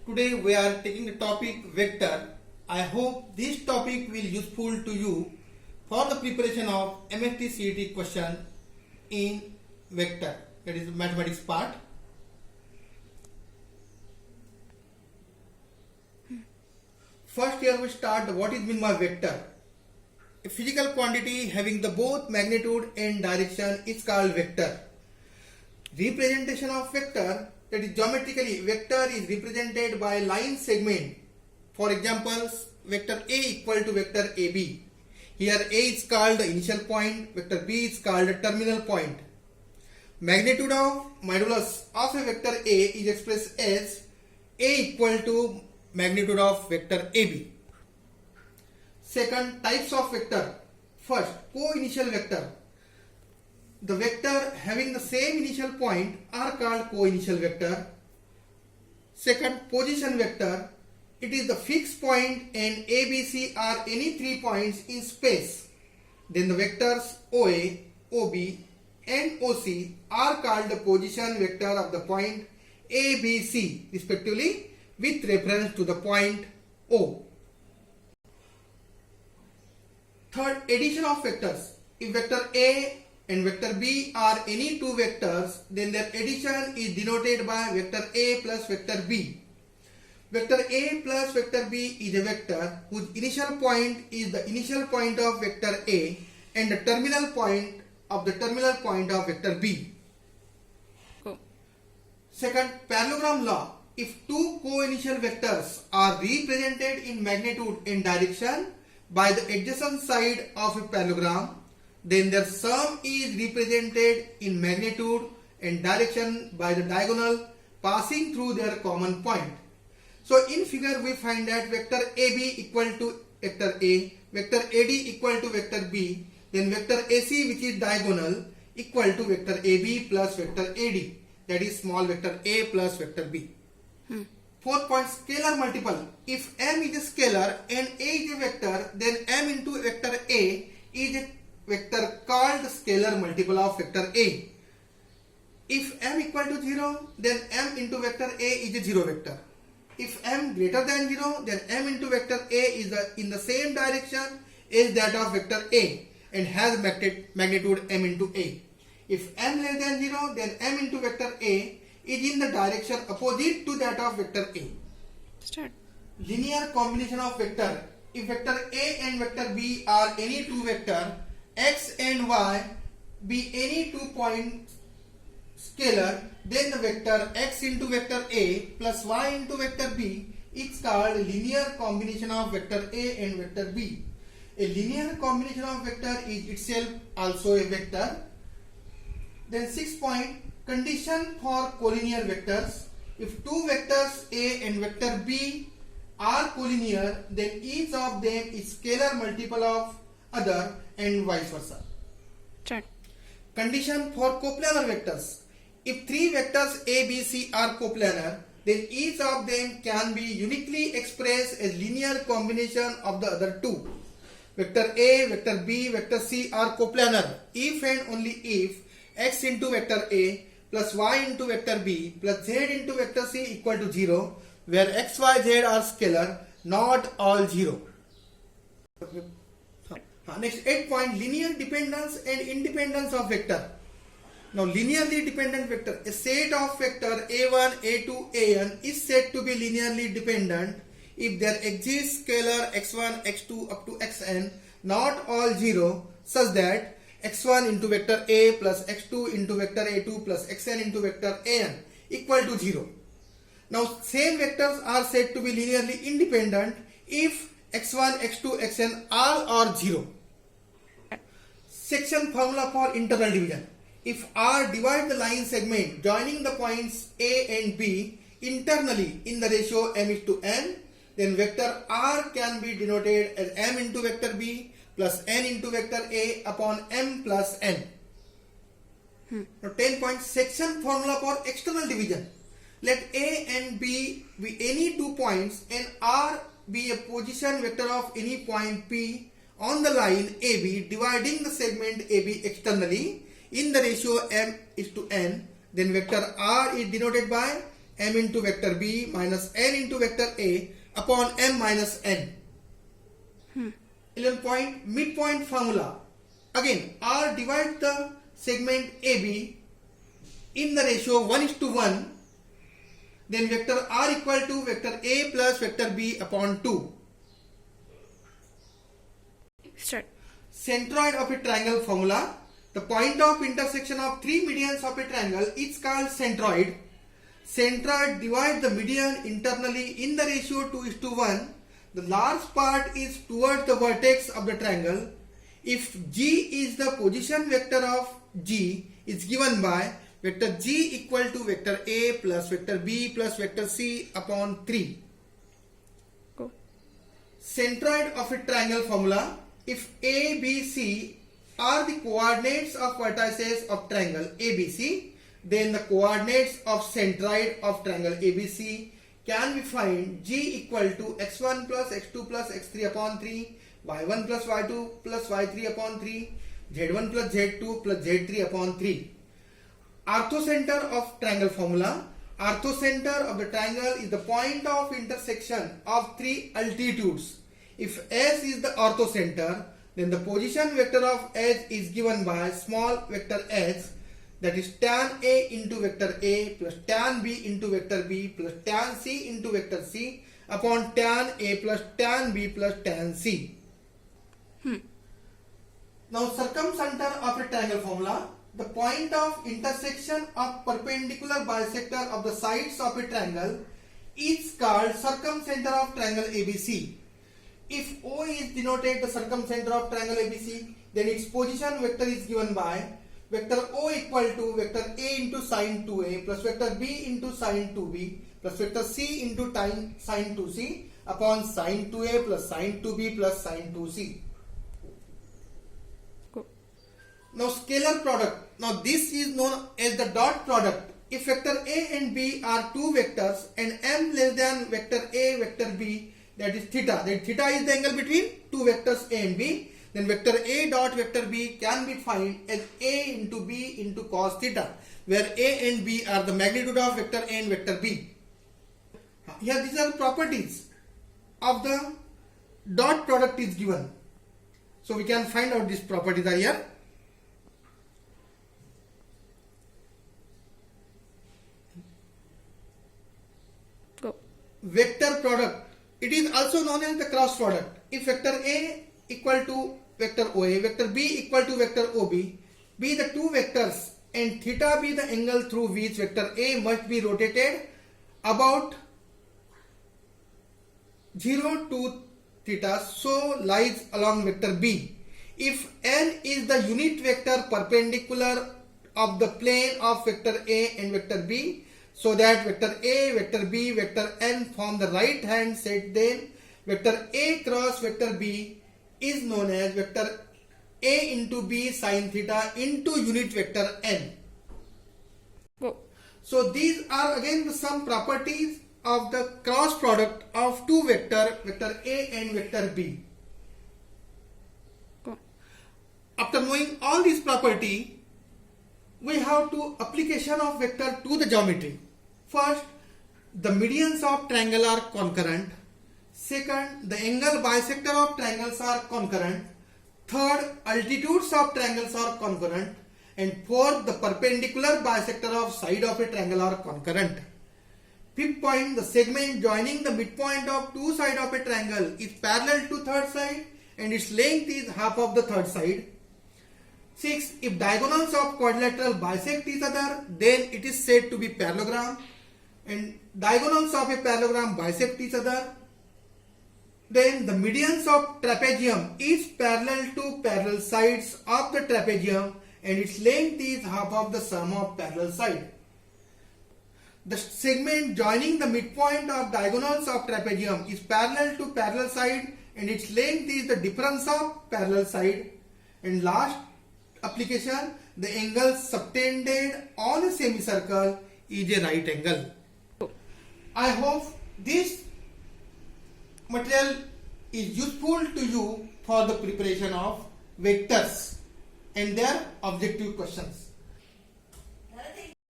Today we are taking the topic vector. I hope this topic will useful to you for the preparation of MST CET question in vector, that is mathematics part. First here we start what is meant by vector. A physical quantity having the both magnitude and direction is called vector. Representation of vector, that is geometrically vector is represented by line segment. For example, vector A equal to vector AB. Here A is called the initial point, vector B is called the terminal point. Magnitude of modulus of a vector A is expressed as A equal to magnitude of vector AB. Second, types of vector. First, co-initial vector. The vector having the same initial point are called co-initial vector. Second, position vector. It is the fixed point and A, B, C are any three points in space. Then the vectors OA, OB and OC are called the position vector of the point A, B, C respectively with reference to the point O. Third, addition of vectors. If vector A and vector B are any two vectors, then their addition is denoted by vector A plus vector B. Vector A plus vector B is a vector whose initial point is the initial point of vector A and the terminal point of vector B. Second, parallelogram law. If two co-initial vectors are represented in magnitude and direction by the adjacent side of a parallelogram, then their sum is represented in magnitude and direction by the diagonal passing through their common point. So in figure we find that vector AB equal to vector A, vector AD equal to vector B, then vector AC which is diagonal equal to vector AB plus vector AD, that is small vector A plus vector B. Fourth point, scalar multiple. If M is a scalar and A is a vector, then M into vector A is a vector called scalar multiple of vector A. If M equal to 0, then M into vector A is a 0 vector. If M greater than 0, then M into vector A is in the same direction as that of vector A and has magnitude M into A. If M less than 0, then M into vector A is in the direction opposite to that of vector A. Start. Linear combination of vector. If vector A and vector B are any two vector, X and Y be any 2 point scalar, then the vector X into vector A plus Y into vector B is called linear combination of vector A and vector B. A linear combination of vector is itself also a vector. Then 6 point, condition for collinear vectors. If two vectors A and vector B are collinear, then each of them is scalar multiple of other and vice versa. Start. Condition for coplanar vectors. If three vectors A, B, C are coplanar, then each of them can be uniquely expressed as linear combination of the other two. Vector A, vector B, vector C are coplanar if and only if X into vector A plus Y into vector B plus Z into vector C equal to 0, where X, Y, Z are scalar, not all 0. Next 8 point, linear dependence and independence of vector. Now linearly dependent vector, a set of vector A1, A2, An is said to be linearly dependent if there exists scalar x1, x2 up to xn, not all 0, such that x1 into vector A plus x2 into vector A2 plus xn into vector An equal to 0. Now same vectors are said to be linearly independent if x1, x2, xn all are 0. Section formula for internal division. If R divide the line segment joining the points A and B internally in the ratio m is to n, then vector R can be denoted as m into vector B plus n into vector A upon m plus n. Now 10 point, section formula for external division. Let A and B be any 2 points and R be a position vector of any point P on the line AB dividing the segment AB externally in the ratio m is to n, then vector R is denoted by m into vector b minus n into vector a upon m minus n. 11 point midpoint formula. Again, R divides the segment AB in the ratio 1:1. Then vector R equal to vector A plus vector B upon 2. Start. Centroid of a triangle formula. The point of intersection of three medians of a triangle is called centroid. Centroid divides the median internally in the ratio 2:1. The large part is towards the vertex of the triangle. If G is the position vector of G, is given by vector G equal to vector A plus vector B plus vector C upon 3. Go. Centroid of a triangle formula. If A, B, C are the coordinates of vertices of triangle ABC, then the coordinates of centroid of triangle ABC can be found G equal to x1 plus x2 plus x3 upon 3, y1 plus y2 plus y3 upon 3, z1 plus z2 plus z3 upon 3. Orthocenter of triangle formula. Orthocenter of the triangle is the point of intersection of three altitudes. If S is the orthocenter, then the position vector of S is given by small vector s, that is tan A into vector A plus tan B into vector B plus tan C into vector C upon tan A plus tan B plus tan C. Now circumcenter of a triangle formula. The point of intersection of perpendicular bisector of the sides of a triangle is called circumcenter of triangle ABC. If O is denoted the circumcenter of triangle ABC, then its position vector is given by vector O equal to vector A into sin 2A plus vector B into sin 2B plus vector C into sin 2C upon sin 2A plus sin 2B plus sin 2C. Go. Now scalar product. Now this is known as the dot product. If vector A and B are two vectors and m less than vector A, vector B, that is theta. That theta is the angle between two vectors A and B. Then vector A dot vector B can be found as A into B into cos theta, where A and B are the magnitude of vector A and vector B. Here these are properties of the dot product is given. So we can find out these properties are here. Go. Vector product. It is also known as the cross product. If vector A equal to vector OA, vector B equal to vector OB, be the two vectors and theta be the angle through which vector A must be rotated about 0 to theta, so lies along vector B. If n is the unit vector perpendicular of the plane of vector A and vector B, so that vector A, vector B, vector n form the right hand set, then vector A cross vector B is known as vector A into B sin theta into unit vector n. Go. So these are again some properties of the cross product of two vector A and vector B. Go. After knowing all these property, we have to application of vector to the geometry. First, the medians of triangle are concurrent. Second, the angle bisector of triangles are concurrent. Third, altitudes of triangles are concurrent. And fourth, the perpendicular bisector of side of a triangle are concurrent. Fifth point, the segment joining the midpoint of two sides of a triangle is parallel to third side and its length is half of the third side. 6. If diagonals of quadrilateral bisect each other, then it is said to be parallelogram, and diagonals of a parallelogram bisect each other, then the medians of trapezium is parallel to parallel sides of the trapezium and its length is half of the sum of parallel side. The segment joining the midpoint of diagonals of trapezium is parallel to parallel side and its length is the difference of parallel side. And last application, the angle subtended on a semicircle is a right angle. I hope this material is useful to you for the preparation of vectors and their objective questions.